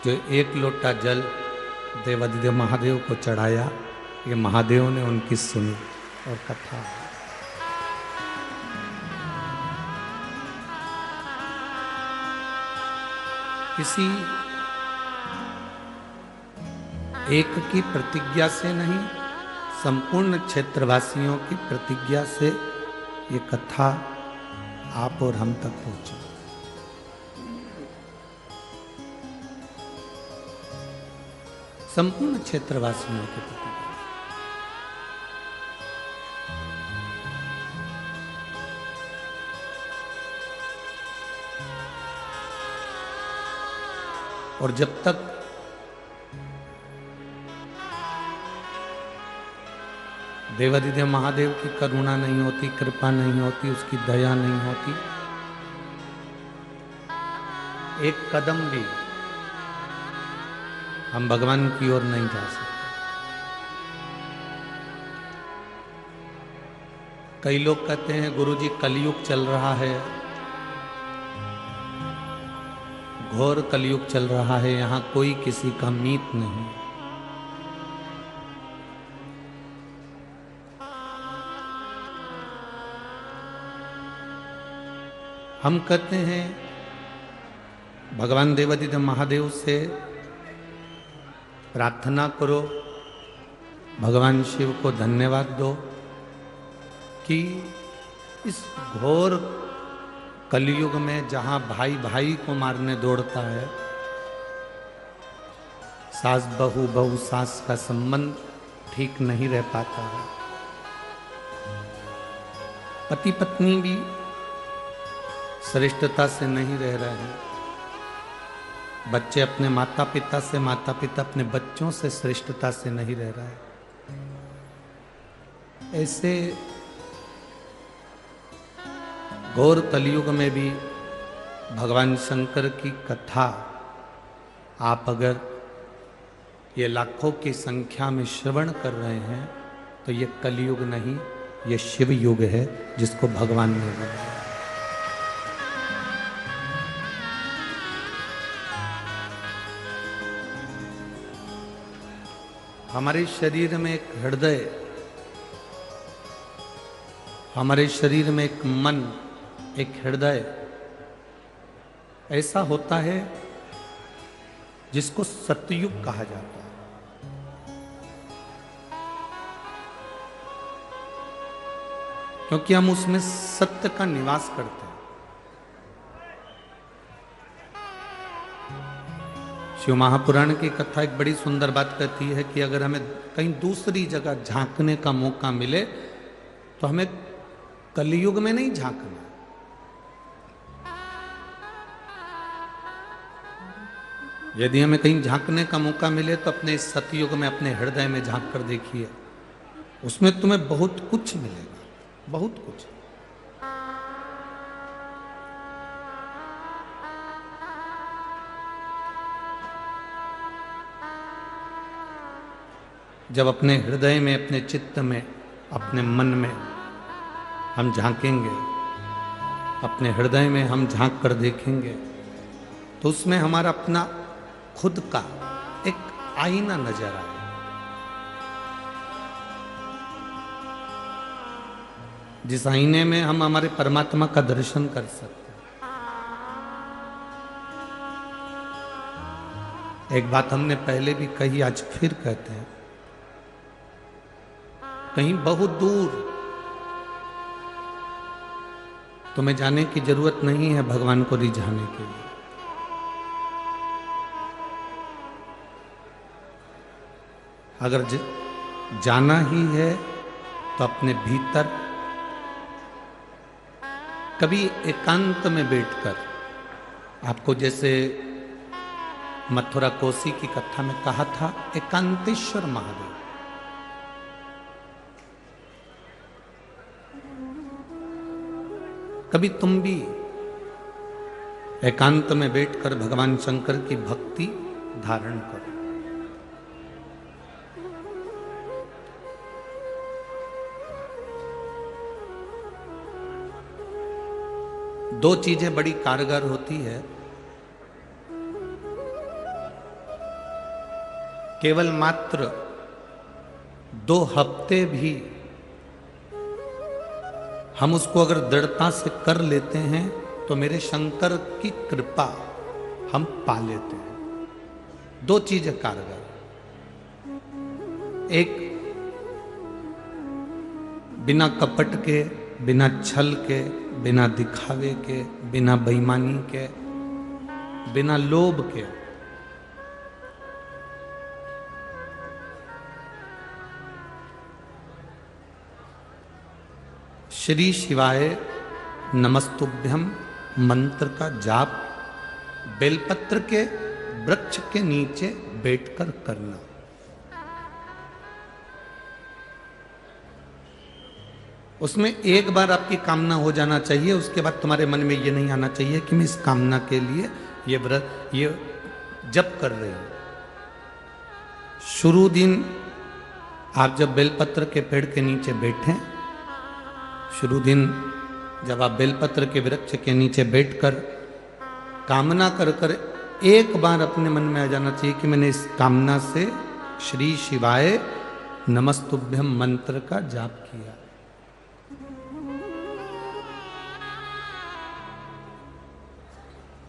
जो एक लोटा जल देवादिदेव महादेव को चढ़ाया, ये महादेव ने उनकी सुनी और कथा। किसी एक की प्रतिज्ञा से नहीं, संपूर्ण क्षेत्रवासियों की प्रतिज्ञा से ये कथा आप और हम तक पहुंची। संपूर्ण क्षेत्रवासियों के प्रति और जब तक देवादिदेव महादेव की करुणा नहीं होती, कृपा नहीं होती, उसकी दया नहीं होती, एक कदम भी हम भगवान की ओर नहीं जा सकते। कई लोग कहते हैं गुरुजी कलयुग चल रहा है, घोर कलयुग चल रहा है, यहां कोई किसी का मीत नहीं। हम कहते हैं भगवान देवादिदेव महादेव से प्रार्थना करो, भगवान शिव को धन्यवाद दो कि इस घोर कलयुग में जहां भाई भाई को मारने दौड़ता है, सास बहू बहू सास का संबंध ठीक नहीं रह पाता है, पति पत्नी भी श्रेष्ठता से नहीं रह रहे हैं, बच्चे अपने माता पिता से, माता पिता अपने बच्चों से श्रेष्ठता से नहीं रह रहा है। ऐसे घोर कलयुग में भी भगवान शंकर की कथा आप अगर ये लाखों की संख्या में श्रवण कर रहे हैं तो ये कलयुग नहीं, ये शिव युग है जिसको भगवान ने बनाया। हमारे शरीर में एक हृदय, हमारे शरीर में एक मन, एक हृदय ऐसा होता है जिसको सतयुग कहा जाता है। क्योंकि हम उसमें सत्य का निवास करते हैं। शिव महापुराण की कथा एक बड़ी सुंदर बात कहती है कि अगर हमें कहीं दूसरी जगह झांकने का मौका मिले तो हमें कलयुग में नहीं झांकना। यदि हमें कहीं झांकने का मौका मिले तो अपने इस सतयुग में, अपने हृदय में झांक कर देखिए, उसमें तुम्हें बहुत कुछ मिलेगा, बहुत कुछ। जब अपने हृदय में, अपने चित्त में, अपने मन में हम झांकेंगे, अपने हृदय में हम झांक कर देखेंगे तो उसमें हमारा अपना खुद का एक आईना नजर आए। जिस आईने में हम हमारे परमात्मा का दर्शन कर सकते हैं। एक बात हमने पहले भी कही, आज फिर कहते हैं, कहीं बहुत दूर तुम्हें जाने की जरूरत नहीं है भगवान को रिझाने के लिए। अगर जाना ही है तो अपने भीतर कभी एकांत में बैठकर, आपको जैसे मथुरा कोसी की कथा में कहा था, एकांतेश्वर महादेव। कभी तुम भी एकांत में बैठकर भगवान शंकर की भक्ति धारण करो। दो चीजें बड़ी कारगर होती है। केवल मात्र 2 हफ्ते भी हम उसको अगर दृढ़ता से कर लेते हैं तो मेरे शंकर की कृपा हम पा लेते हैं। 2 चीजें कारगर, एक बिना कपट के, बिना छल के, बिना दिखावे के, बिना बेईमानी के, बिना लोभ के श्री शिवाय नमस्तुभ्यम मंत्र का जाप बेलपत्र के वृक्ष के नीचे बैठकर करना। उसमें एक बार आपकी कामना हो जाना चाहिए, उसके बाद तुम्हारे मन में ये नहीं आना चाहिए कि मैं इस कामना के लिए ये व्रत ये जप कर रही हूं। शुरू दिन आप जब बेलपत्र के पेड़ के नीचे बैठे, शुरू दिन जब आप बेलपत्र के वृक्ष के नीचे बैठकर कामना कर कर एक बार अपने मन में आ जाना चाहिए कि मैंने इस कामना से श्री शिवाय नमस्तुभ्यम मंत्र का जाप किया।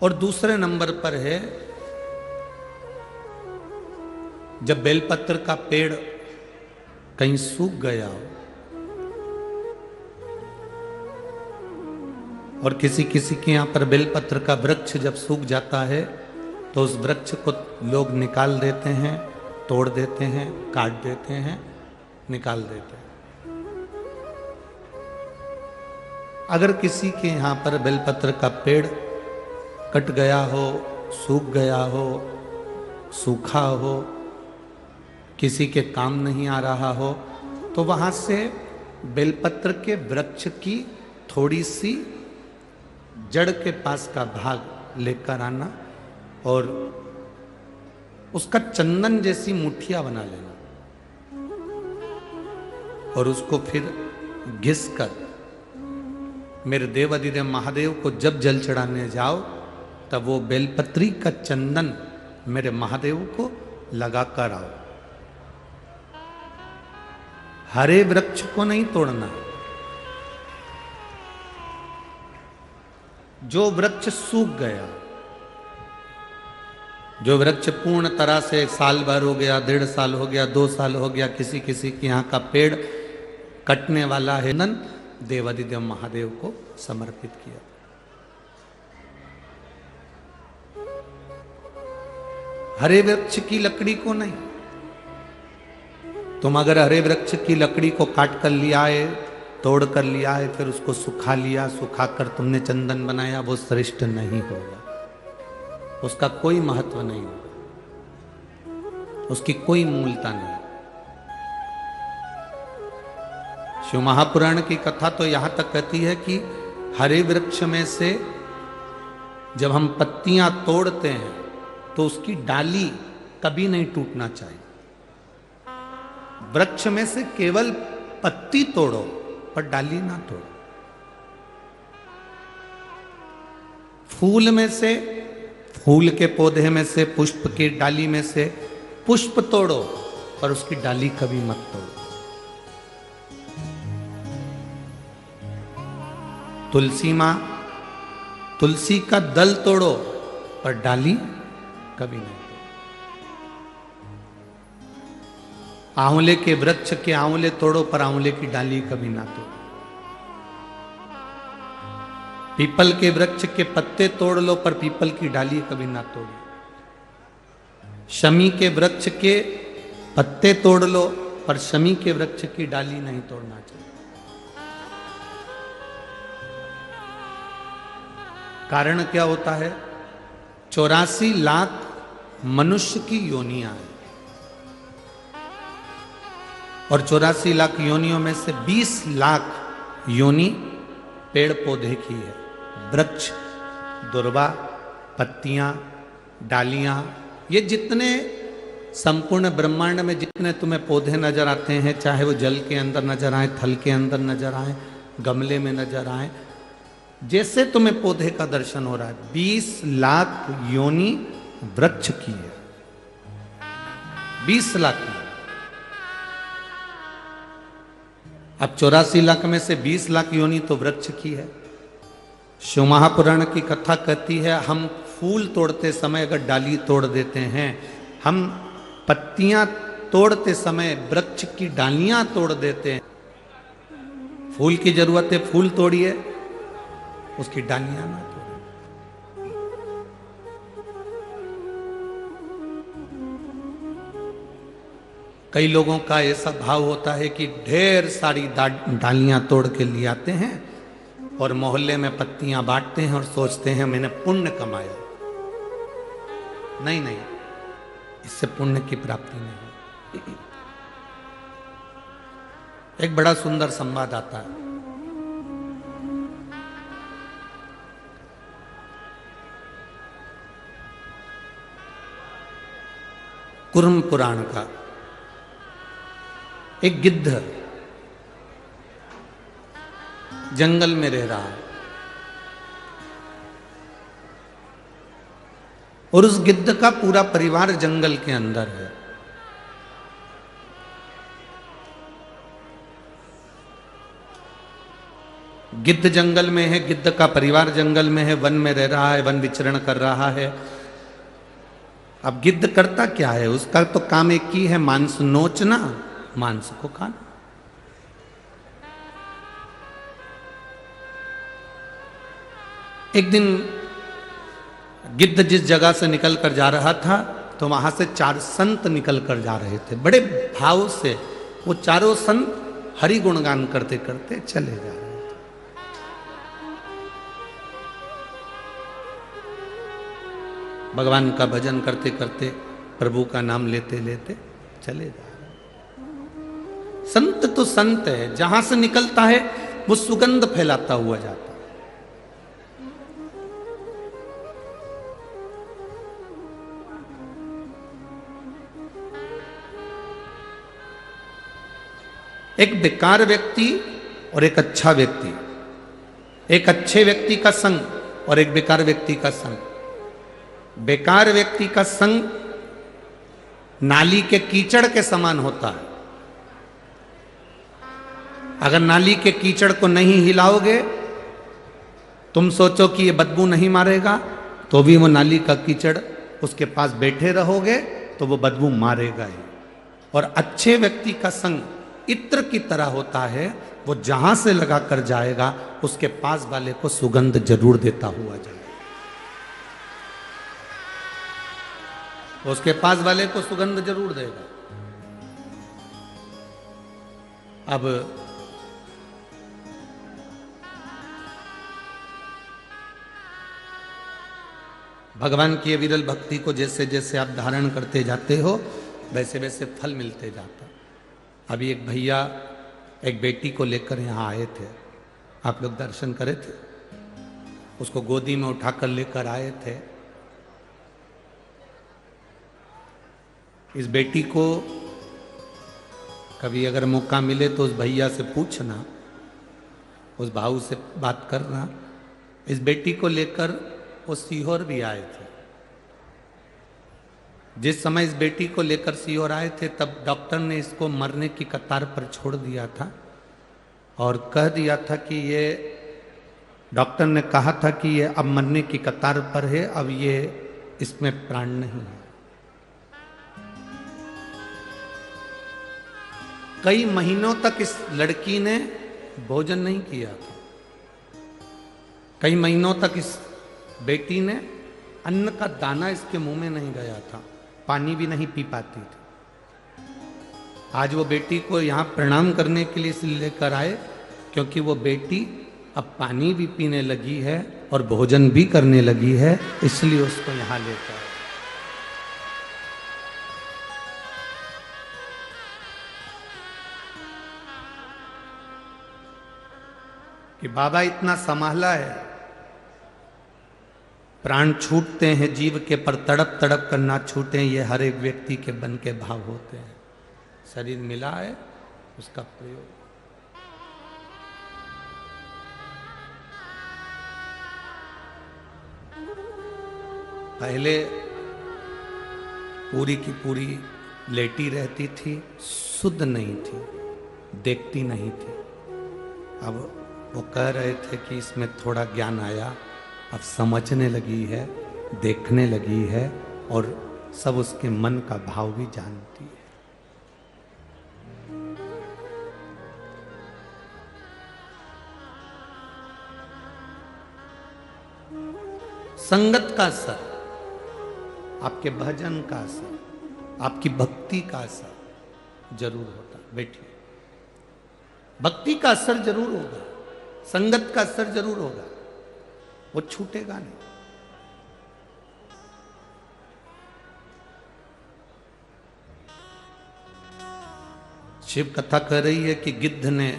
और दूसरे नंबर पर है जब बेलपत्र का पेड़ कहीं सूख गया हो और किसी किसी के यहां पर बेलपत्र का वृक्ष जब सूख जाता है तो उस वृक्ष को लोग निकाल देते हैं, तोड़ देते हैं, काट देते हैं, निकाल देते हैं। अगर किसी के यहां पर बेलपत्र का पेड़ कट गया हो, सूख गया हो, सूखा हो, किसी के काम नहीं आ रहा हो, तो वहां से बेलपत्र के वृक्ष की थोड़ी सी जड़ के पास का भाग लेकर आना और उसका चंदन जैसी मुठिया बना लेना और उसको फिर घिस कर मेरे देव अधिदेव महादेव को जब जल चढ़ाने जाओ तब वो बेलपत्री का चंदन मेरे महादेव को लगा कर आओ। हरे वृक्ष को नहीं तोड़ना, जो वृक्ष सूख गया, जो वृक्ष पूर्ण तरह से साल भर हो गया, 1.5 साल हो गया, 2 साल हो गया, किसी किसी के यहाँ का पेड़ कटने वाला है, नन देवादिदेव महादेव को समर्पित किया। हरे वृक्ष की लकड़ी को नहीं। तुम अगर हरे वृक्ष की लकड़ी को काट कर लिया है, तोड़ कर लिया है, फिर उसको सुखा लिया, सुखाकर तुमने चंदन बनाया, वो श्रेष्ठ नहीं होगा, उसका कोई महत्व नहीं होगा, उसकी कोई मूलता नहीं। शिव महापुराण की कथा तो यहां तक कहती है कि हरे वृक्ष में से जब हम पत्तियां तोड़ते हैं तो उसकी डाली कभी नहीं टूटना चाहिए। वृक्ष में से केवल पत्ती तोड़ो पर डाली ना तोड़ो। फूल में से, फूल के पौधे में से, पुष्प की डाली में से पुष्प तोड़ो पर उसकी डाली कभी मत तोड़ो। तुलसी मां, तुलसी का दल तोड़ो पर डाली कभी नहीं। आंवले के वृक्ष के आंवले तोड़ो पर आंवले की डाली कभी ना तोड़ो। पीपल के वृक्ष के पत्ते तोड़ लो पर पीपल की डाली कभी ना तोड़ो। शमी के वृक्ष के पत्ते तोड़ लो पर शमी के वृक्ष की डाली नहीं तोड़ना चाहिए। कारण क्या होता है? 84 लाख मनुष्य की योनियां हैं और 84 लाख योनियों में से 20 लाख योनि पेड़ पौधे की है। वृक्ष, दुर्वा, पत्तियां, डालियां, ये जितने संपूर्ण ब्रह्मांड में जितने तुम्हें पौधे नजर आते हैं, चाहे वो जल के अंदर नजर आए, थल के अंदर नजर आए, गमले में नजर आए, जैसे तुम्हें पौधे का दर्शन हो रहा है, 20 लाख योनि वृक्ष की है। 20 लाख में। अब 84 लाख में से 20 लाख योनि तो वृक्ष की है। शिव महापुराण की कथा कहती है, हम फूल तोड़ते समय अगर डाली तोड़ देते हैं, हम पत्तियां तोड़ते समय वृक्ष की डालियां तोड़ देते हैं। फूल की जरूरत है, फूल तोड़िए, उसकी डालियां ना तोड़िए। कई लोगों का ऐसा भाव होता है कि ढेर सारी डालियां तोड़ के ले आते हैं और मोहल्ले में पत्तियां बांटते हैं और सोचते हैं मैंने पुण्य कमाया। नहीं नहीं, इससे पुण्य की प्राप्ति नहीं। एक बड़ा सुंदर संवाद आता है। कुर्म पुराण का। एक गिद्ध जंगल में रह रहा है और उस गिद्ध का पूरा परिवार जंगल के अंदर है। गिद्ध जंगल में है, गिद्ध का परिवार जंगल में है, वन में रह रहा है, वन विचरण कर रहा है। अब गिद्ध करता क्या है? उसका तो काम एक ही है, मांस नोचना, मांस को खाना। एक दिन गिद्ध जिस जगह से निकल कर जा रहा था तो वहां से 4 संत निकल कर जा रहे थे। बड़े भाव से वो चारों संत हरि गुणगान करते करते चले जा रहे थे। भगवान का भजन करते करते, प्रभु का नाम लेते लेते चले जा रहे। संत तो संत है, जहां से निकलता है वो सुगंध फैलाता हुआ जाता है। एक बेकार व्यक्ति और एक अच्छा व्यक्ति, एक अच्छे व्यक्ति का संग और एक बेकार व्यक्ति का संग। बेकार व्यक्ति का संग नाली के कीचड़ के समान होता है। अगर नाली के कीचड़ को नहीं हिलाओगे, तुम सोचो कि ये बदबू नहीं मारेगा, तो भी वो नाली का कीचड़ उसके पास बैठे रहोगे तो वो बदबू मारेगा ही। और अच्छे व्यक्ति का संग इत्र की तरह होता है, वो जहां से लगा कर जाएगा उसके पास वाले को सुगंध जरूर देता हुआ जाएगा। उसके पास वाले को सुगंध जरूर देगा। अब भगवान की विरल भक्ति को जैसे जैसे आप धारण करते जाते हो वैसे वैसे फल मिलते जाता। अभी एक भैया एक बेटी को लेकर यहाँ आए थे, आप लोग दर्शन करे थे। उसको गोदी में उठाकर लेकर आए थे। इस बेटी को कभी अगर मौका मिले तो उस भैया से पूछना, उस भाऊ से बात करना। इस बेटी को लेकर वो सीहोर भी आए थे। जिस समय इस बेटी को लेकर सीहोर आए थे तब डॉक्टर ने इसको मरने की कतार पर छोड़ दिया था और कह दिया था कि ये, डॉक्टर ने कहा था कि ये अब मरने की कतार पर है, अब ये इसमें प्राण नहीं है। कई महीनों तक इस लड़की ने भोजन नहीं किया था। कई महीनों तक इस बेटी ने अन्न का दाना इसके मुंह में नहीं गया था, पानी भी नहीं पी पाती थी। आज वो बेटी को यहाँ प्रणाम करने के लिए इसलिए लेकर आए क्योंकि वो बेटी अब पानी भी पीने लगी है और भोजन भी करने लगी है, इसलिए उसको यहाँ लेकर आए। कि बाबा इतना संभाला है, प्राण छूटते हैं जीव के पर तड़प तड़प कर ना छूटे, ये हर एक व्यक्ति के मन के भाव होते हैं। शरीर मिला है, उसका प्रयोग। पहले पूरी की पूरी लेटी रहती थी, शुद्ध नहीं थी, देखती नहीं थी। अब वो कह रहे थे कि इसमें थोड़ा ज्ञान आया, अब समझने लगी है, देखने लगी है और सब उसके मन का भाव भी जानती है। संगत का असर, आपके भजन का असर, आपकी भक्ति का असर जरूर होता। बैठिए, भक्ति का असर जरूर होगा, संगत का असर जरूर होगा, वो छूटेगा नहीं। शिव कथा कह रही है कि गिद्ध ने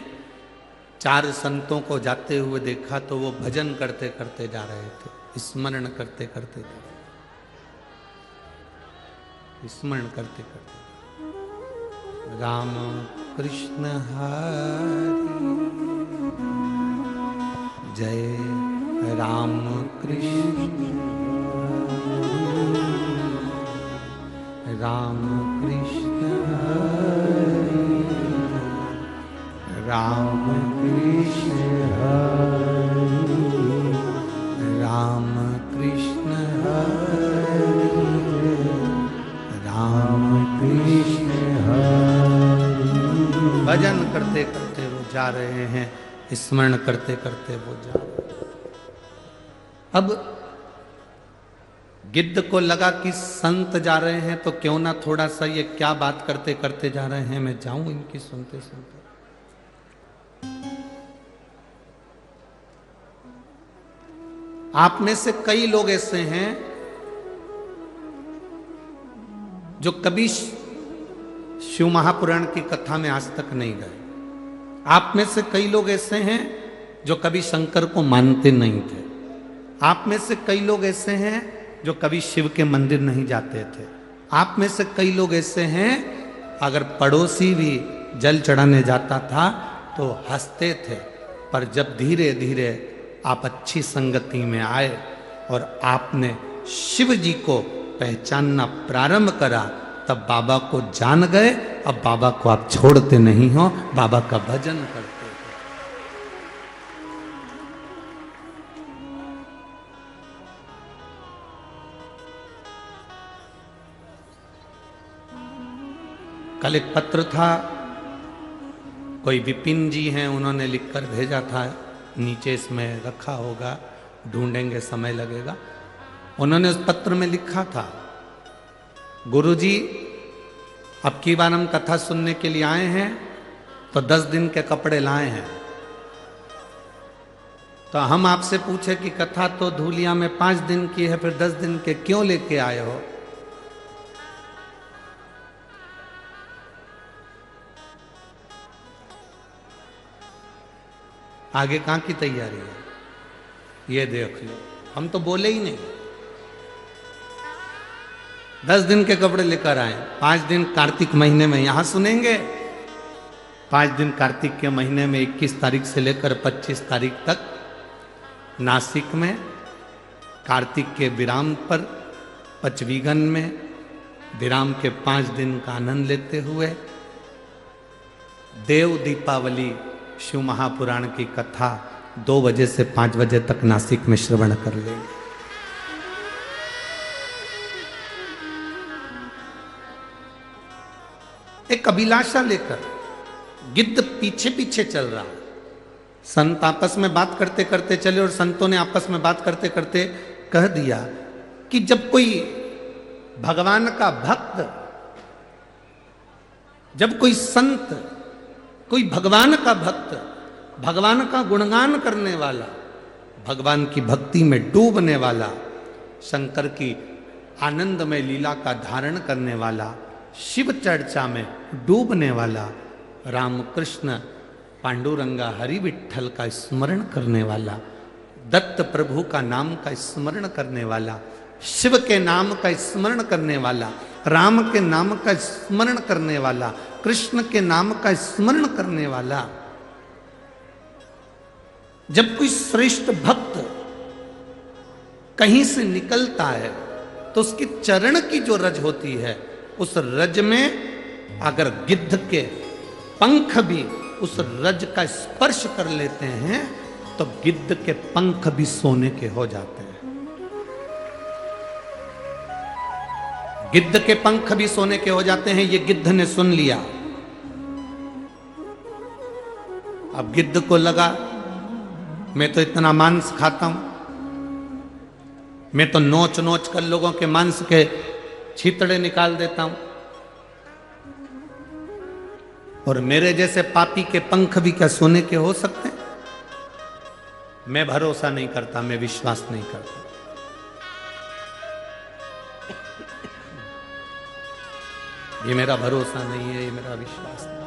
4 संतों को जाते हुए देखा तो वो भजन करते करते जा रहे थे, स्मरण करते करते, स्मरण करते करते। राम कृष्ण हरि जय राम कृष्ण राम कृष्ण हरि राम कृष्ण हरि राम कृष्ण हरि राम कृष्ण हरि। भजन करते करते वो जा रहे हैं, स्मरण करते करते वो जा रहे हैं। अब गिद्ध को लगा कि संत जा रहे हैं तो क्यों ना थोड़ा सा ये क्या बात करते करते जा रहे हैं, मैं जाऊं इनकी सुनते सुनते। आप में से कई लोग ऐसे हैं जो कभी शिव महापुराण की कथा में आज तक नहीं गए। आप में से कई लोग ऐसे हैं जो कभी शंकर को मानते नहीं थे। आप में से कई लोग ऐसे हैं जो कभी शिव के मंदिर नहीं जाते थे। आप में से कई लोग ऐसे हैं अगर पड़ोसी भी जल चढ़ाने जाता था तो हंसते थे, पर जब धीरे धीरे आप अच्छी संगति में आए और आपने शिव जी को पहचानना प्रारंभ करा, तब बाबा को जान गए। अब बाबा को आप छोड़ते नहीं हो, बाबा का भजन करते हो। कल एक पत्र था, कोई विपिन जी हैं, उन्होंने लिखकर भेजा था, नीचे इसमें रखा होगा, ढूंढेंगे समय लगेगा। उन्होंने उस पत्र में लिखा था, गुरुजी अब की बार हम कथा सुनने के लिए आए हैं तो 10 दिन के कपड़े लाए हैं। तो हम आपसे पूछे कि कथा तो धूलिया में 5 दिन की है, फिर 10 दिन के क्यों लेके आए हो? आगे कहां की तैयारी है ये देख लो। हम तो बोले ही नहीं। 10 दिन के कपड़े लेकर आए, 5 दिन कार्तिक महीने में यहां सुनेंगे, 5 दिन कार्तिक के महीने में 21 तारीख से लेकर 25 तारीख तक नासिक में कार्तिक के विराम पर पचवीगन में विराम के 5 दिन का आनंद लेते हुए देव दीपावली शिव महापुराण की कथा 2 बजे से 5 बजे तक नासिक में श्रवण कर लेंगे। एक अभिलाषा लेकर गिद्ध पीछे पीछे चल रहा। संत आपस में बात करते करते चले और संतों ने आपस में बात करते करते कह दिया कि जब कोई भगवान का भक्त, जब कोई संत, कोई भगवान का भक्त, भगवान का गुणगान करने वाला, भगवान की भक्ति में डूबने वाला, शंकर की आनंदमय लीला का धारण करने वाला, शिव चर्चा में डूबने वाला, रामकृष्ण पांडुरंगा हरि विठ्ठल का स्मरण करने वाला, दत्त प्रभु का नाम का स्मरण करने वाला, शिव के नाम का स्मरण करने वाला, राम के नाम का स्मरण करने वाला, कृष्ण के नाम का स्मरण करने वाला, जब कोई श्रेष्ठ भक्त कहीं से निकलता है तो उसके चरण की जो रज होती है उस रज में अगर गिद्ध के पंख भी उस रज का स्पर्श कर लेते हैं तो गिद्ध के पंख भी सोने के हो जाते हैं। गिद्ध के पंख भी सोने के हो जाते हैं। ये गिद्ध ने सुन लिया। अब गिद्ध को लगा मैं तो इतना मांस खाता हूं, मैं तो नोच नोच कर लोगों के मांस के छीतड़े निकाल देता हूं, और मेरे जैसे पापी के पंख भी क्या सोने के हो सकते हैं? मैं भरोसा नहीं करता, मैं विश्वास नहीं करता। ये मेरा भरोसा नहीं है, ये मेरा विश्वास नहीं।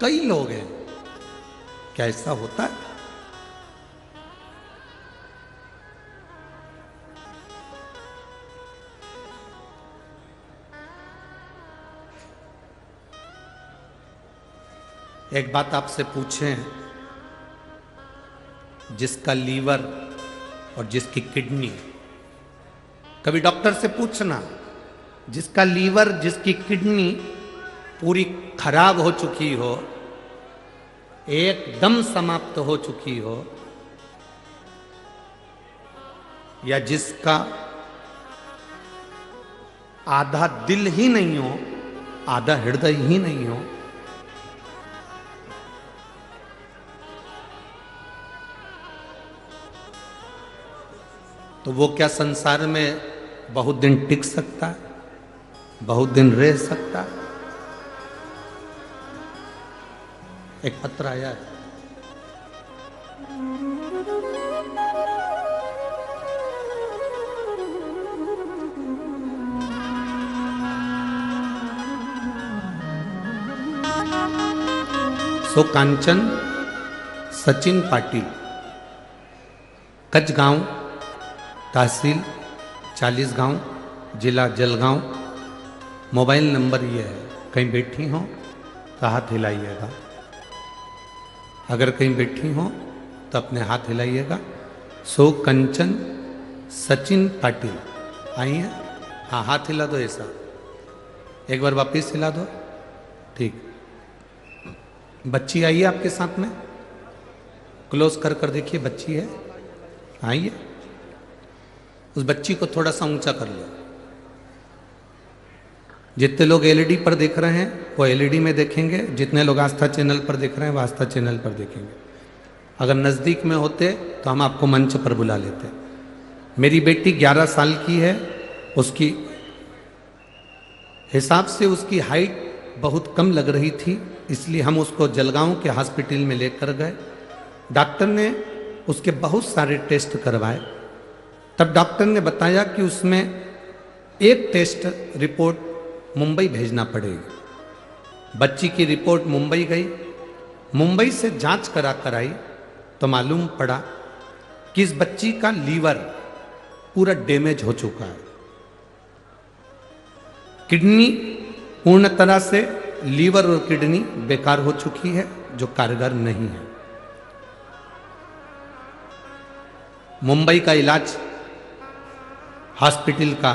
कई लोग हैं, क्या ऐसा होता है? एक बात आपसे पूछें, जिसका लीवर और जिसकी किडनी, कभी डॉक्टर से पूछना, जिसका लीवर जिसकी किडनी पूरी खराब हो चुकी हो, एकदम समाप्त हो चुकी हो, या जिसका आधा दिल ही नहीं हो, आधा हृदय ही नहीं हो, तो वो क्या संसार में बहुत दिन टिक सकता है? बहुत दिन रह सकता है? एक पत्र आया है, सो कांचन सचिन पाटिल, कचगांव, तहसील 40 गांव, जिला जलगांव। मोबाइल नंबर ये है, कहीं बैठी हो तो हाथ हिलाइएगा। अगर कहीं बैठी हो तो अपने हाथ हिलाइएगा। सो कंचन सचिन पाटिल आई है? हाँ, हाथ हिला दो ऐसा, एक बार वापिस हिला दो। ठीक, बच्ची आई है आपके साथ में? क्लोज कर कर देखिए, बच्ची है, आइए। उस बच्ची को थोड़ा सा ऊंचा कर लो। जितने लोग एलईडी पर देख रहे हैं वो एलईडी में देखेंगे, जितने लोग आस्था चैनल पर देख रहे हैं वो आस्था चैनल पर देखेंगे। अगर नज़दीक में होते तो हम आपको मंच पर बुला लेते। मेरी बेटी 11 साल की है, उसकी हिसाब से उसकी हाइट बहुत कम लग रही थी, इसलिए हम उसको जलगांव के हॉस्पिटल में लेकर गए। डॉक्टर ने उसके बहुत सारे टेस्ट करवाए, तब डॉक्टर ने बताया कि उसमें एक टेस्ट रिपोर्ट मुंबई भेजना पड़ेगी। बच्ची की रिपोर्ट मुंबई गई, मुंबई से जांच करा कर आई तो मालूम पड़ा कि इस बच्ची का लीवर पूरा डैमेज हो चुका है। किडनी पूर्ण तरह से, लीवर और किडनी बेकार हो चुकी है, जो कारगर नहीं है। मुंबई का इलाज हॉस्पिटल का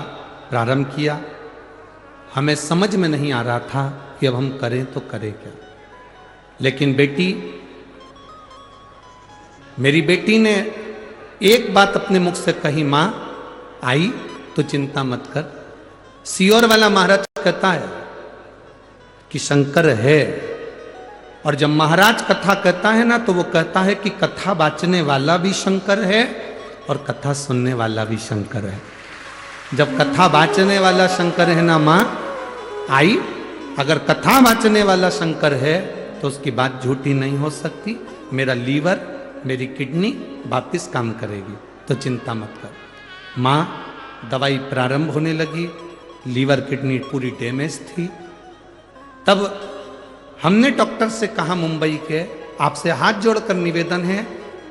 प्रारंभ किया। हमें समझ में नहीं आ रहा था कि अब हम करें तो करें क्या। लेकिन मेरी बेटी ने एक बात अपने मुख से कही, मां आई तो चिंता मत कर। सियोर वाला महाराज कहता है कि शंकर है, और जब महाराज कथा कहता है ना तो वो कहता है कि कथा बाचने वाला भी शंकर है और कथा सुनने वाला भी शंकर है। जब कथा बाचने वाला शंकर है ना मां आई, अगर कथा बाचने वाला शंकर है तो उसकी बात झूठी नहीं हो सकती। मेरा लीवर, मेरी किडनी वापिस काम करेगी, तो चिंता मत कर। मां, दवाई प्रारंभ होने लगी, लीवर किडनी पूरी डैमेज थी। तब हमने डॉक्टर से कहा मुंबई के, आपसे हाथ जोड़कर निवेदन है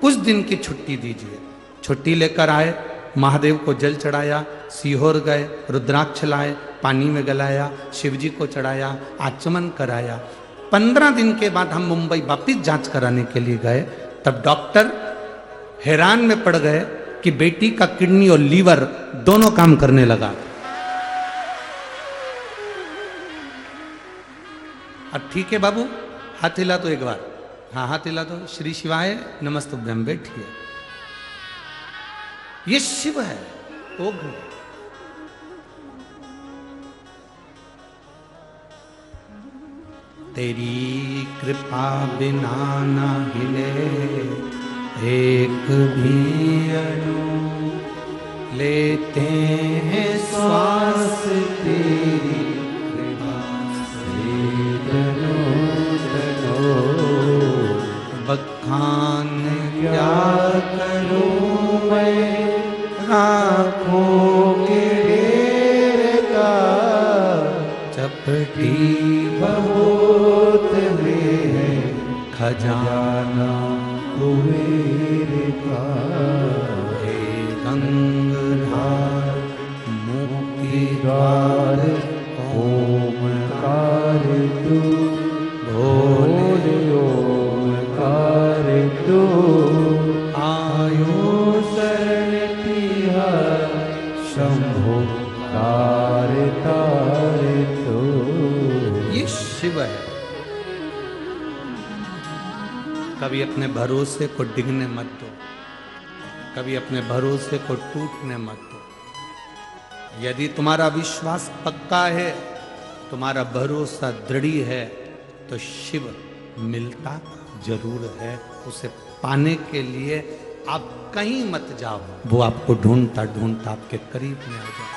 कुछ दिन की छुट्टी दीजिए। छुट्टी लेकर आए, महादेव को जल चढ़ाया, सीहोर गए, रुद्राक्ष लाए, पानी में गलाया, शिवजी को चढ़ाया, आचमन कराया। 15 दिन के बाद हम मुंबई वापिस जांच कराने के लिए गए। तब डॉक्टर हैरान में पड़ गए कि बेटी का किडनी और लीवर दोनों काम करने लगा। अब ठीक है बाबू, हाथ हिला तो एक बार, हाँ हाथ हिला तो। श्री शिवाय नमस्तुभ्यम, बैठिए। ये शिव है, ओघ। तेरी कृपा बिना न हिले एक भी अणु, लेते हैं श्वास तेरी कृपा से तनो तनो। बखान क्या करूं मैं आँखों के ढेर का, चपटी बहुत में खजाना कुबेर का। हे गंगाधार मुक्ति द्वार ओमकार तू, भोले ओमकार तू। आयो शरण तिहार शंभो तार तार तो। ये शिव है। कभी अपने भरोसे को डिगने मत दो, कभी अपने भरोसे को टूटने मत दो। यदि तुम्हारा विश्वास पक्का है, तुम्हारा भरोसा दृढ़ है, तो शिव मिलता जरूर है। उसे पाने के लिए आप कहीं मत जाओ, वो आपको ढूंढता ढूंढता आपके करीब में आ जाए।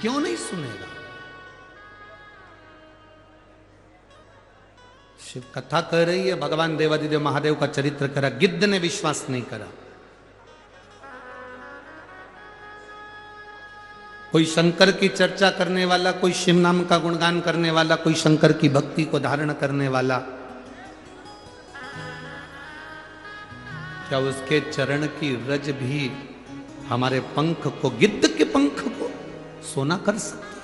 क्यों नहीं सुनेगा? शिव कथा कह रही है, भगवान देवादिदेव महादेव का चरित्र करा, गिद्ध ने विश्वास नहीं करा। कोई शंकर की चर्चा करने वाला, कोई शिव नाम का गुणगान करने वाला, कोई शंकर की भक्ति को धारण करने वाला, क्या उसके चरण की रज भी हमारे पंख को, गिद्ध के पंख को सोना कर सकता?